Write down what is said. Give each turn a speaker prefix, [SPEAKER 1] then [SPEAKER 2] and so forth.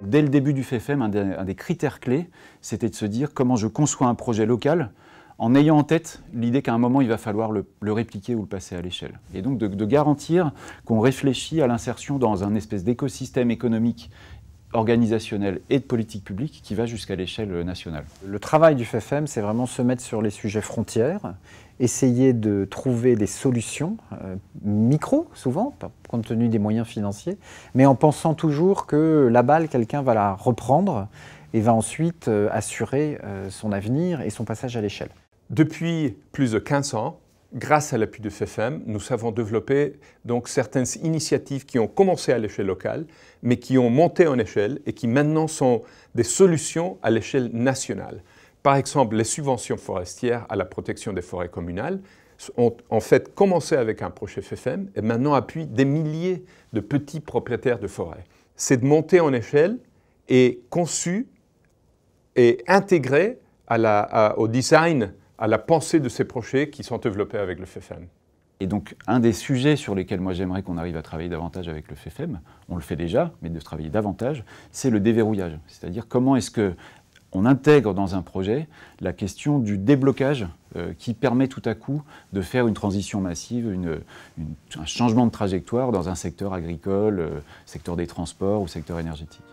[SPEAKER 1] dès le début du FEFEM, un des critères clés, c'était de se dire comment je conçois un projet local en ayant en tête l'idée qu'à un moment, il va falloir le répliquer ou le passer à l'échelle. Et donc de garantir qu'on réfléchit à l'insertion dans un espèce d'écosystème économique, organisationnel et de politique publique qui va jusqu'à l'échelle nationale.
[SPEAKER 2] Le travail du FEFEM, c'est vraiment se mettre sur les sujets frontières, essayer de trouver des solutions, micro souvent, compte tenu des moyens financiers, mais en pensant toujours que la balle, quelqu'un va la reprendre et va ensuite assurer son avenir et son passage à l'échelle.
[SPEAKER 3] Depuis plus de 15 ans, grâce à l'appui du FEFEM, nous avons développé donc certaines initiatives qui ont commencé à l'échelle locale, mais qui ont monté en échelle et qui maintenant sont des solutions à l'échelle nationale. Par exemple, les subventions forestières à la protection des forêts communales ont en fait commencé avec un projet FEFEM et maintenant appuient des milliers de petits propriétaires de forêts. Cette montée en échelle est conçue et intégrée au design, à la pensée de ces projets qui sont développés avec le FEFEM.
[SPEAKER 1] Et donc, un des sujets sur lesquels moi j'aimerais qu'on arrive à travailler davantage avec le FEFEM, on le fait déjà, mais de travailler davantage, c'est le déverrouillage. C'est-à-dire comment est-ce qu'on intègre dans un projet la question du déblocage qui permet tout à coup de faire une transition massive, un changement de trajectoire dans un secteur agricole, secteur des transports ou secteur énergétique.